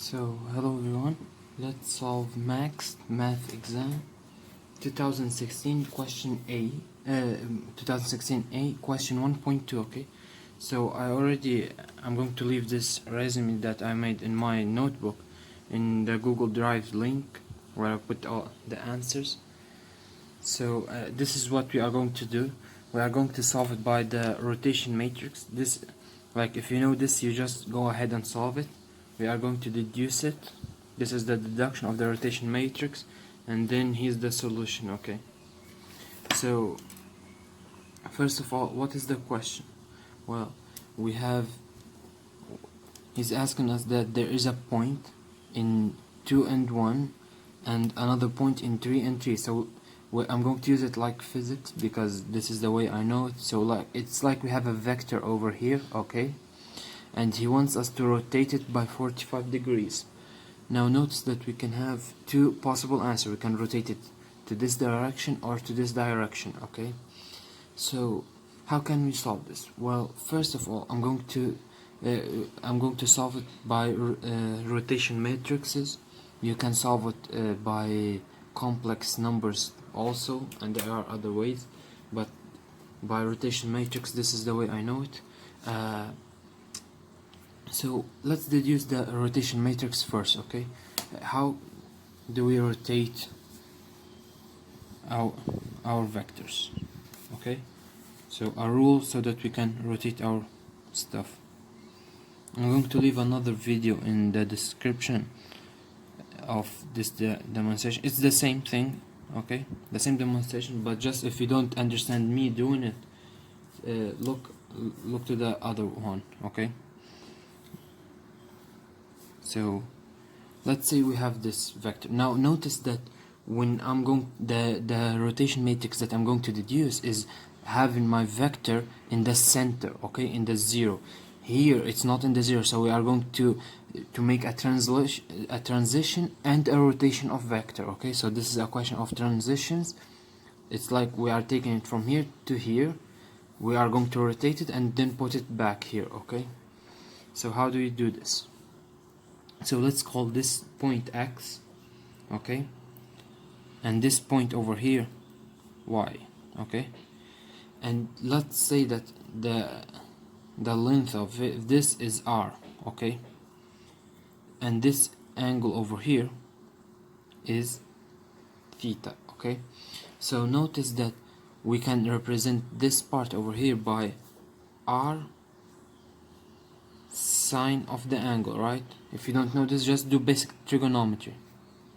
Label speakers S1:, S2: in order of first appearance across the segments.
S1: So, hello everyone, let's solve MEXT.Math exam 2016 question A, 2016 question 1.2, okay? So I'm going to leave this resume that I made in my notebook in the Google Drive link where I put all the answers. So this is what we are going to do. We are going to solve it by the rotation matrix. This, like if you know this, you just go ahead and solve it. We are going to deduce it. This is the deduction of the rotation matrix, and then here's the solution. Okay, so first of all, what is the question? Well, he's asking us that there is a point in 2 and 1 and another point in 3 and 3. So I'm going to use it like physics because this is the way I know it. So it's like we have a vector over here, okay, and he wants us to rotate it by 45 degrees. Now notice that we can have two possible answers. We can rotate it to this direction or to this direction, okay? So how can we solve this? Well, first of all, I'm going to solve it by rotation matrices. You can solve it by complex numbers also, and there are other ways, but by rotation matrix, this is the way I know it. So let's deduce the rotation matrix first, okay? How do we rotate our vectors? Okay, so a rule so that we can rotate our stuff. I'm going to leave another video in the description of this demonstration. It's the same thing, okay? The same demonstration, but just if you don't understand me doing it, look to the other one, okay? So let's say we have this vector. Now notice that when I'm going, the rotation matrix that I'm going to deduce is having my vector in the center, okay, in the 0. Here it's not in the 0, so we are going to make a transition and a rotation of vector, okay? So this is a question of transitions. It's like we are taking it from here to here. We are going to rotate it and then put it back here, okay? So how do we do this? So let's call this point X, okay, and this point over here Y, okay, and let's say that the length of this is R, okay, and this angle over here is theta, okay. So notice that we can represent this part over here by R sine of the angle, right? If you don't know this, just do basic trigonometry,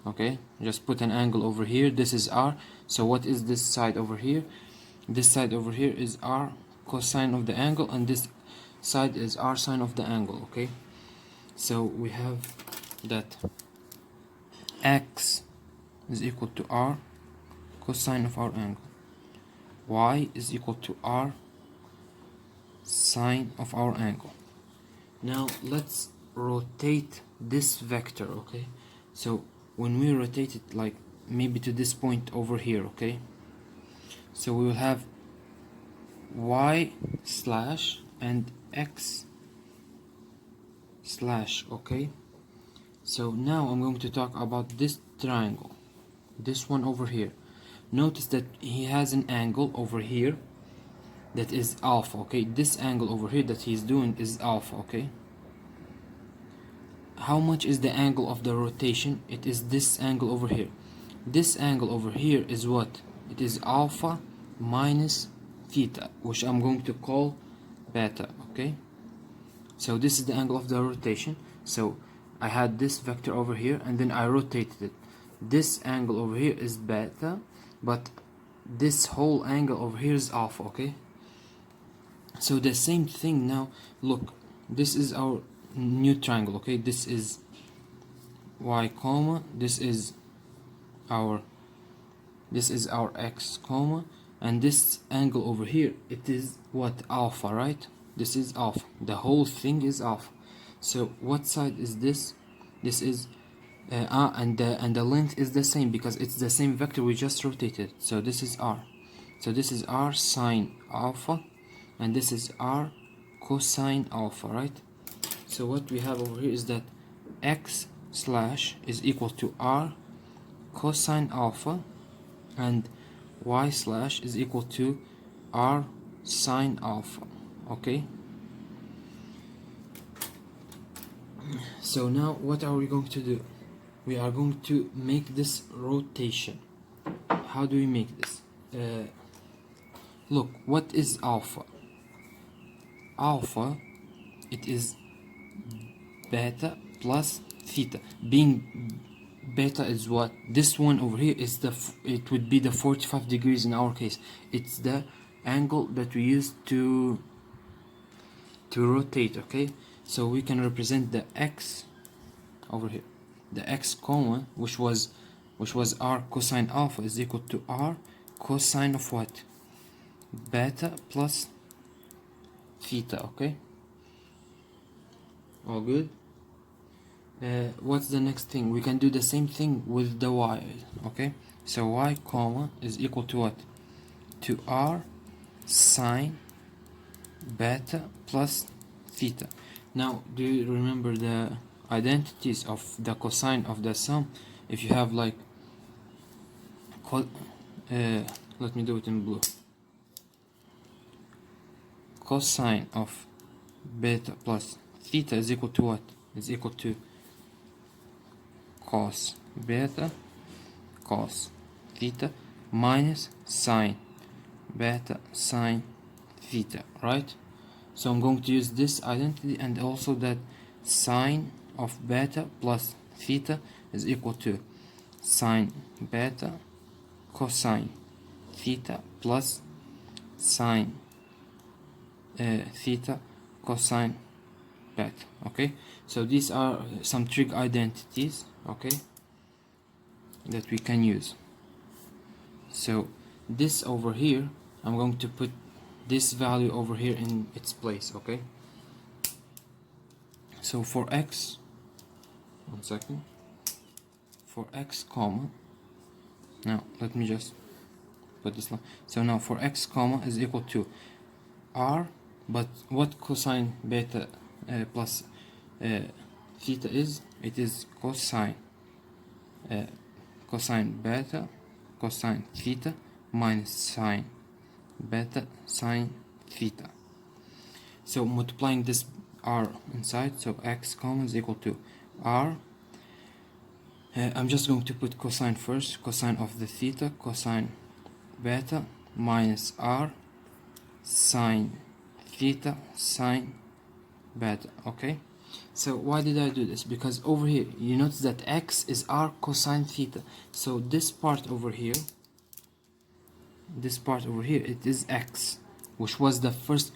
S1: okay? Just put an angle over here. This is R. So what is this side over here? This side over here is R cosine of the angle, and this side is R sine of the angle, okay? So we have that X is equal to R cosine of our angle, Y is equal to R sine of our angle. Now let's rotate this vector, okay? So when we rotate it, like maybe to this point over here, okay, so we will have Y slash and X slash, okay? So now I'm going to talk about this triangle, this one over here. Notice that he has an angle over here that is alpha, okay? This angle over here that he's doing is alpha, okay? How much is the angle of the rotation? It is this angle over here. This angle over here is what? It is alpha minus theta, which I'm going to call beta, okay? So this is the angle of the rotation. So I had this vector over here and then I rotated it. This angle over here is beta, but this whole angle over here is alpha, okay? So the same thing now, look, this is our new triangle, okay? This is Y comma, this is our X comma, and this angle over here, it is what? Alpha, right? This is alpha. The whole thing is alpha. So what side is this? This is and the length is the same because it's the same vector we just rotated. So this is R. So this is R sine alpha, and this is R cosine alpha, right? So what we have over here is that x slash is equal to r cosine alpha, and y slash is equal to r sine alpha. Okay, so now what are we going to do? We are going to make this rotation. How do we make this? Look, what is alpha? Alpha, it is beta plus theta. Being beta is what? This one over here is it would be the 45 degrees in our case. It's the angle that we use to rotate. Okay, so we can represent the x over here, the x comma, which was r cosine alpha, is equal to r cosine of what? Beta plus theta. Okay, all good. What's the next thing? We can do the same thing with the y. Okay, so y comma is equal to what? To r sine beta plus theta. Now, do you remember the identities of the cosine of the sum? If you have like let me do it in blue. Cosine of beta plus theta is equal to what? Is equal to cos beta cos theta minus sine beta sine theta, right? So I'm going to use this identity, and also that sine of beta plus theta is equal to sine beta cosine theta plus sine theta cosine beta. Okay, so these are some trig identities, okay, that we can use. So this over here, I'm going to put this value over here in its place. Okay, so for x, one second, for x comma, now let me just put this line. So now for x comma is equal to r, but what cosine beta plus theta is? It is cosine cosine beta cosine theta minus sine beta sine theta. So multiplying this r inside, so x comma is equal to r. I'm just going to put cosine first, cosine of the theta, cosine beta minus r sine theta sine beta. Okay, so why did I do this? Because over here you notice that x is r cosine theta, so this part over here, it is x, which was the first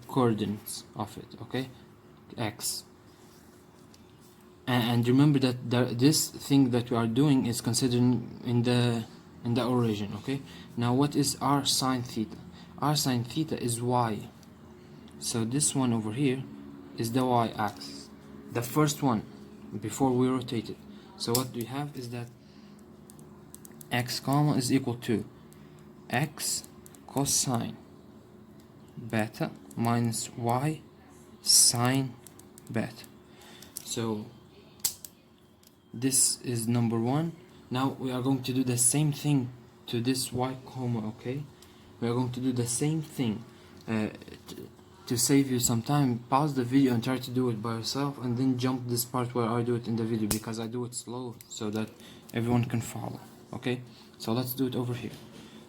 S1: coordinates of it. Okay, x. And remember that this thing that we are doing is considered in the origin. Okay, now what is r sine theta? R sine theta is y, so this one over here is the y axis, the first one before we rotate it. So what we have is that x comma is equal to x cosine beta minus y sine beta. So this is number one. Now we are going to do the same thing to this y comma. Okay, we are going to do the same thing. To save you some time, pause the video and try to do it by yourself, and then jump this part where I do it in the video, because I do it slow so that everyone can follow. Okay, so let's do it over here.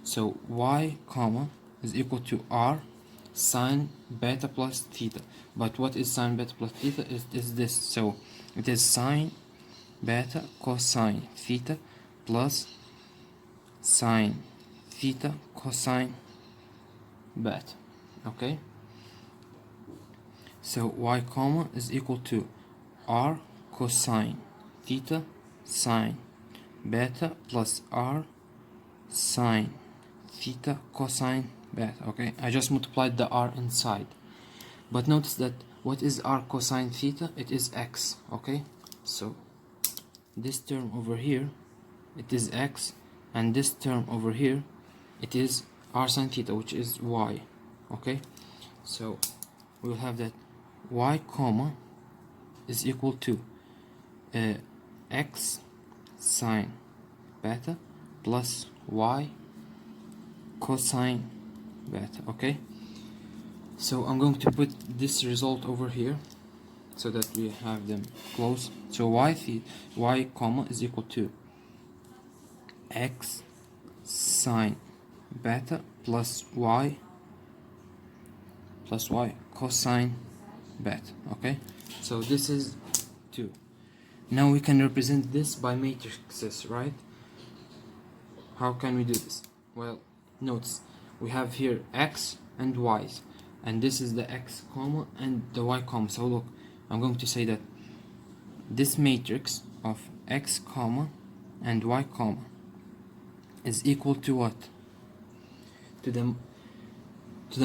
S1: So y comma is equal to r sine beta plus theta, but what is sine beta plus theta? Is this, so it is sine beta cosine theta plus sine theta cosine beta. Okay, so y comma is equal to r cosine theta sine beta plus r sine theta cosine beta. Okay, I just multiplied the r inside, but notice that what is r cosine theta? It is x. Okay, so this term over here, it is x, and this term over here, it is r sine theta, which is y. Okay, so we will have that y comma is equal to x sine beta plus y cosine beta. Okay, so I'm going to put this result over here so that we have them close. So y comma is equal to x sine beta plus y cosine beta. Okay, so this is 2. Now we can represent this by matrices, right? How can we do this? Well, notice we have here x and y's, and this is the x comma and the y comma. So look, I'm going to say that this matrix of x comma and y comma is equal to what? To the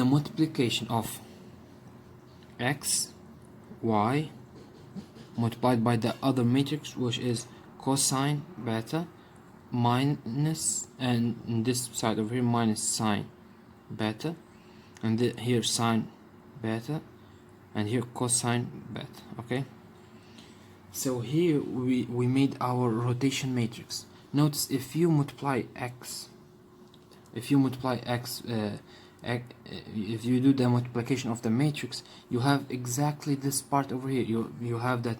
S1: multiplication of x, y multiplied by the other matrix, which is cosine beta minus, and in this side over here minus sine beta, and here sine beta, and here cosine beta. Okay, so here we made our rotation matrix. Notice if you multiply x, if you do the multiplication of the matrix, you have exactly this part over here. You have that,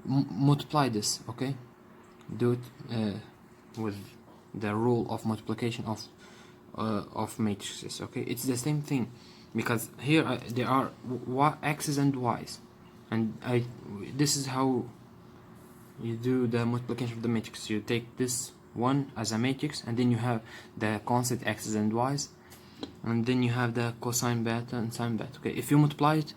S1: multiply this. Okay, do it with the rule of multiplication of matrices. Okay, it's the same thing, because here there are x's and y's, and this is how you do the multiplication of the matrix. You take this one as a matrix, and then you have the constant x's and y's, and then you have the cosine beta and sine beta. Okay, if you multiply it,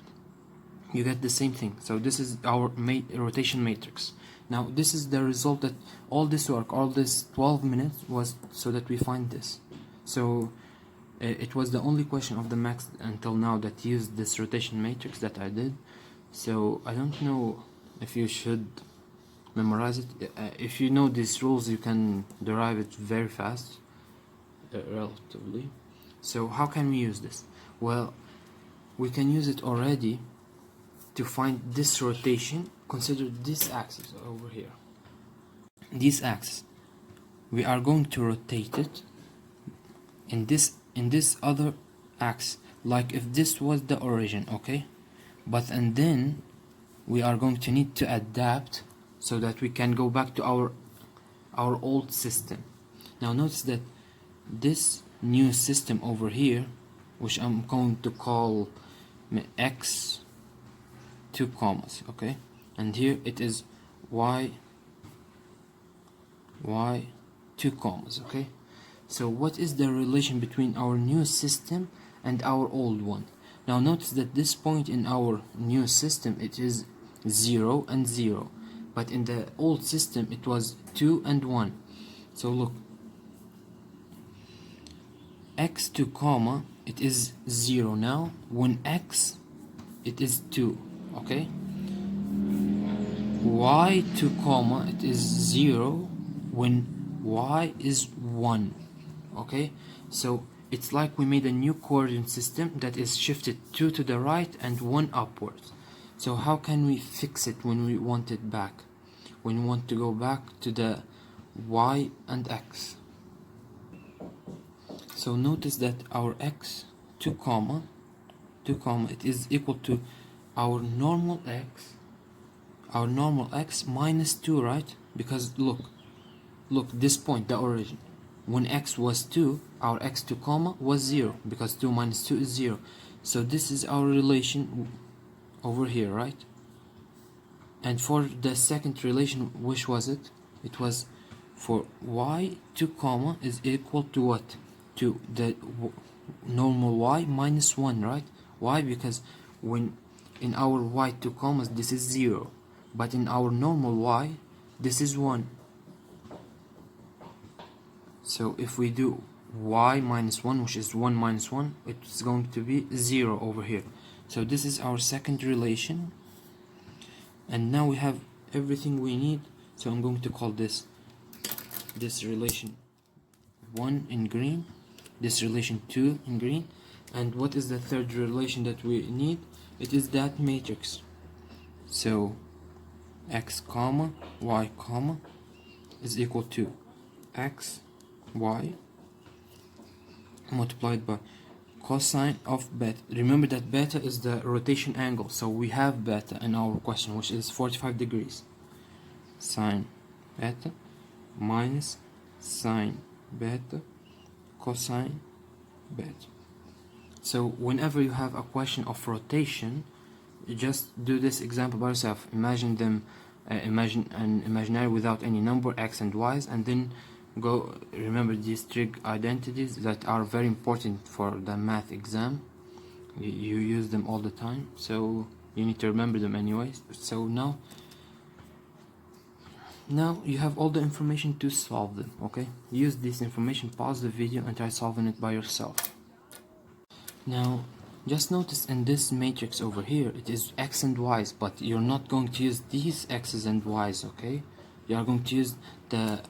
S1: you get the same thing. So this is our rotation matrix. Now this is the result that all this work, all this 12 minutes was so that we find this. So it was the only question of the MEXT until now that used this rotation matrix that I did. So I don't know if you should memorize it. If you know these rules, you can derive it very fast, relatively. So how can we use this? Well, we can use it already to find this rotation. Consider this axis over here. This axis, we are going to rotate it in this other axis, like if this was the origin. Okay, but and then we are going to need to adapt so that we can go back to our old system. Now notice that this new system over here, which I'm going to call x 2 commas, okay, and here it is y 2 commas. Okay, so what is the relation between our new system and our old one? Now notice that this point in our new system, it is 0 and 0, but in the old system it was 2 and 1. So look, x2 comma, it is 0 now when x it is 2. Okay, y2 comma, it is 0 when y is 1. Okay, so it's like we made a new coordinate system that is shifted 2 to the right and 1 upwards. So how can we fix it when we want it back, when we want to go back to the y and x? So notice that our x 2 comma it is equal to our normal x minus 2, right? Because look this point, the origin, when x was 2, our x2 comma was 0, because 2 minus 2 is 0. So this is our relation over here, right? And for the second relation, which was it? It was for y2 comma is equal to what? To the normal y minus 1, right? Why? Because when in our y2 commas this is 0, but in our normal y this is 1. So if we do y minus 1, which is 1 minus 1, it's going to be 0 over here. So this is our second relation, and now we have everything we need. So I'm going to call this relation 1 in green, this relation 2 in green, and what is the third relation that we need? It is that matrix. So x comma y comma is equal to x y multiplied by cosine of beta. Remember that beta is the rotation angle, so we have beta in our question, which is 45 degrees. Sine beta minus sine beta cosine beta. So whenever you have a question of rotation, you just do this example by yourself. Imagine them, imagine an imaginary without any number, x and y's, and then go remember these trig identities that are very important for the math exam. You use them all the time, so you need to remember them anyways. So now you have all the information to solve them. Okay, use this information, pause the video and try solving it by yourself. Now just notice in this matrix over here it is x and y's, but you're not going to use these x's and y's. Okay, you are going to use the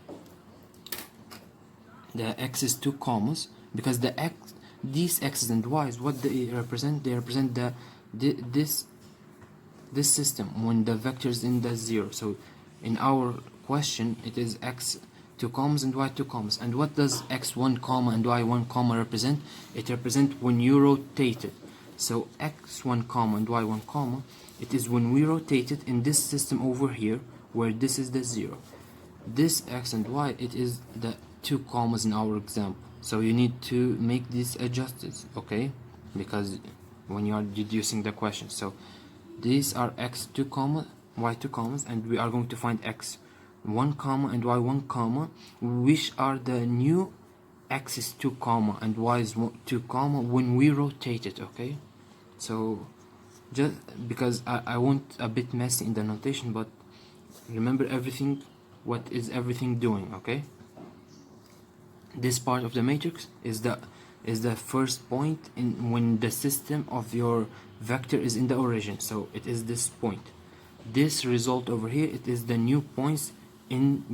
S1: x's 2 commas, because these x's and y's, what they represent this system when the vector is in the 0. So in our question it is x 2 commas and y 2 commas. And what does x1 comma and y1 comma represent? It represents when you rotate it. So x1 comma and y1 comma, it is when we rotate it in this system over here where this is the 0. This x and y, it is the 2 commas in our example. So you need to make these adjusted, okay, because when you are deducing the question. So these are x2 comma y2 commas, and we are going to find x1 comma and y1 comma, which are the new x's 2 comma and y's 2 comma when we rotate it. Okay, so just because I want a bit messy in the notation, but remember everything, what is everything doing. Okay, this part of the matrix is the first point in when the system of your vector is in the origin. So it is this point. This result over here, it is the new points in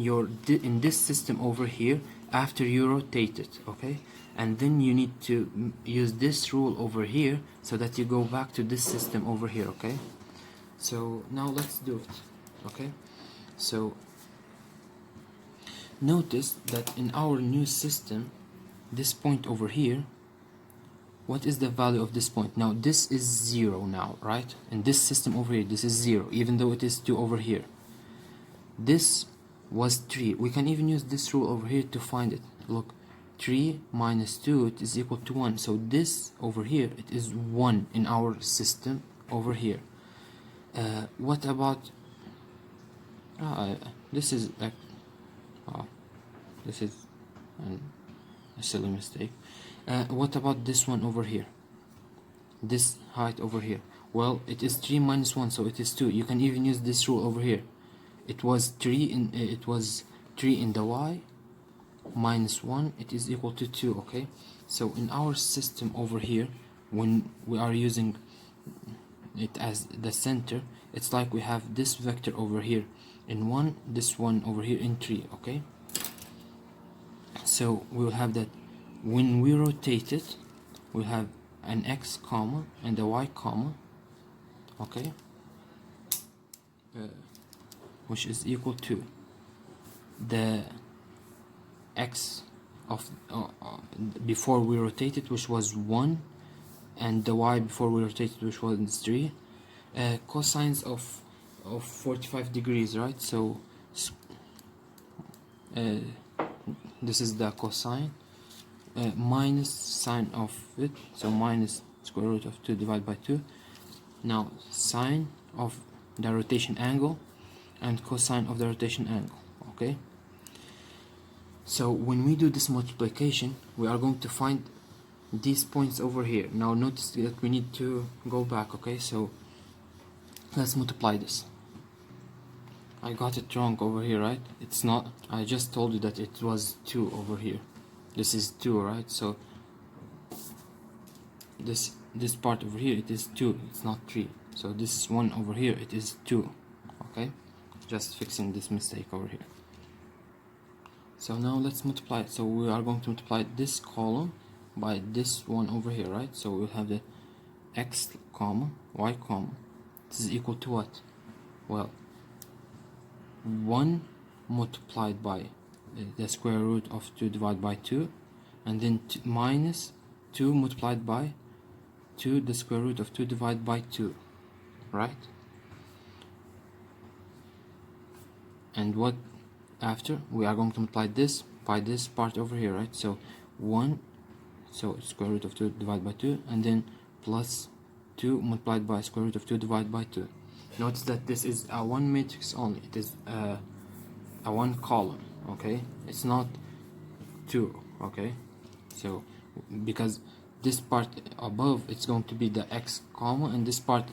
S1: this system over here after you rotate it. Okay, and then you need to use this rule over here so that you go back to this system over here. Okay, so now let's do it. Okay, so notice that in our new system, this point over here, what is the value of this point? Now this is 0 now, right? In this system over here, this is 0, even though it is 2 over here. This was 3. We can even use this rule over here to find it. Look, 3 minus 2, it is equal to 1. So this over here, it is 1 in our system over here. What about this is like this is a silly mistake. What about this one over here, this height over here? Well, it is 3 minus 1, so it is 2. You can even use this rule over here. It was 3 in the y minus 1, it is equal to 2. Okay, so in our system over here, when we are using it as the center, it's like we have this vector over here in 1, this one over here in 3. Okay, so we will have that when we rotate it, we have an x comma and a y comma. Okay, which is equal to the x of before we rotate it, which was 1, and the y before we rotate it, which was 3. Cosines of 45 degrees, right? So this is the cosine, minus sine of it, so minus square root of 2 divided by 2. Now sine of the rotation angle and cosine of the rotation angle. Okay, so when we do this multiplication, we are going to find these points over here. Now notice that we need to go back. Okay, so let's multiply this. I got it wrong over here, right? It's not. I just told you that it was 2 over here. This is 2, right? So this part over here, it is 2, it's not 3. So this one over here, it is 2. Okay, just fixing this mistake over here. So now let's multiply it. So we are going to multiply this column by this one over here, right? So we'll have the x comma y comma, this is equal to what? Well, 1 multiplied by the square root of 2 divided by 2, and then minus 2 multiplied by 2 the square root of 2 divided by 2, right? And what after? We are going to multiply this by this part over here, right? So 1, so square root of 2 divided by 2, and then plus 2 multiplied by square root of 2 divided by 2. Notice that this is a one matrix only. It is a one column, okay? It's not 2, okay? So because this part above, it's going to be the x comma, and this part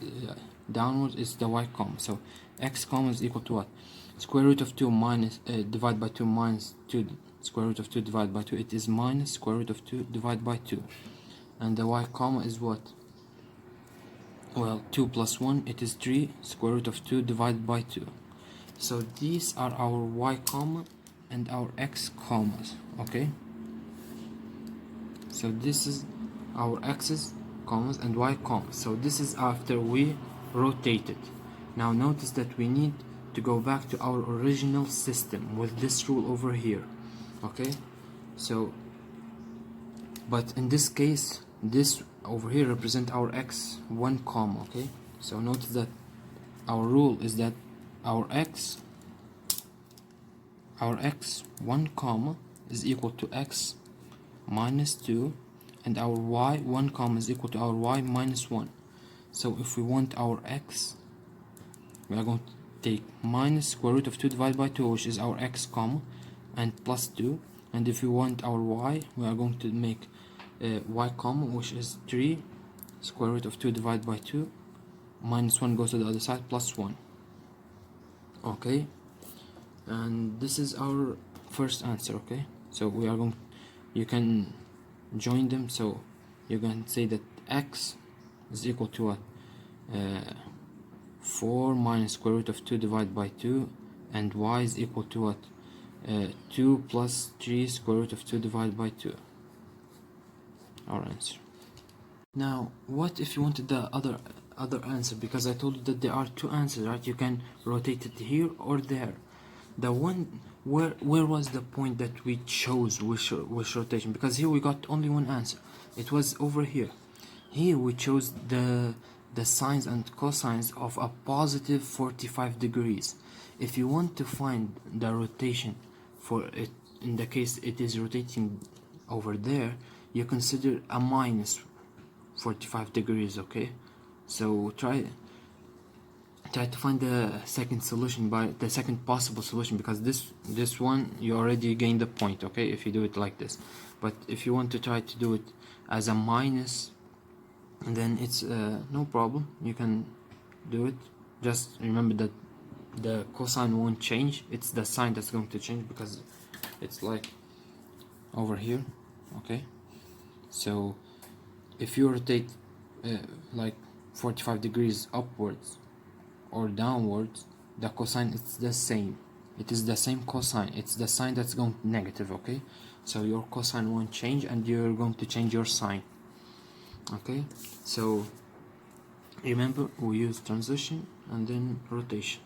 S1: downwards is the y comma. So x comma is equal to what? Square root of 2 minus divided by 2 minus 2 square root of 2 divided by 2. It is minus square root of 2 divided by 2. And the y comma is what? Well, 2 plus 1, it is 3 square root of 2 divided by 2. So these are our y comma and our x commas, okay? So this is our x's commas and y commas. So this is after we rotate it. Now notice that we need to go back to our original system with this rule over here, okay? So, but in this case, this over here represent our x 1 comma, okay? So notice that our rule is that our x 1 comma is equal to x minus 2, and our y 1 comma is equal to our y minus 1. So if we want our x, we are going to take minus square root of 2 divided by 2, which is our x comma, and plus 2. And if we want our y, we are going to make y comma, which is 3 square root of 2 divided by 2, minus 1 goes to the other side, plus 1, okay? And this is our first answer, okay? So we are going, you can join them. So you can say that x is equal to what? 4 minus square root of 2 divided by 2, and y is equal to what? 2 plus 3 square root of 2 divided by 2. Our answer. Now what if you wanted the other answer? Because I told you that there are two answers, right? You can rotate it here or there. The one where was the point that we chose which rotation? Because here we got only one answer. It was over here. Here we chose the sines and cosines of a positive 45 degrees. If you want to find the rotation for it, in the case it is rotating over there, you consider a minus 45 degrees, okay? So try to find the second solution, by the second possible solution, because this one you already gained the point, okay, if you do it like this. But if you want to try to do it as a minus, then it's no problem, you can do it. Just remember that the cosine won't change, it's the sine that's going to change, because it's like over here, okay? So if you rotate like 45 degrees upwards or downwards, the cosine is the same. It is the same cosine. It's the sine that's going negative, okay? So your cosine won't change, and you're going to change your sine, okay? So remember, we use transition and then rotation.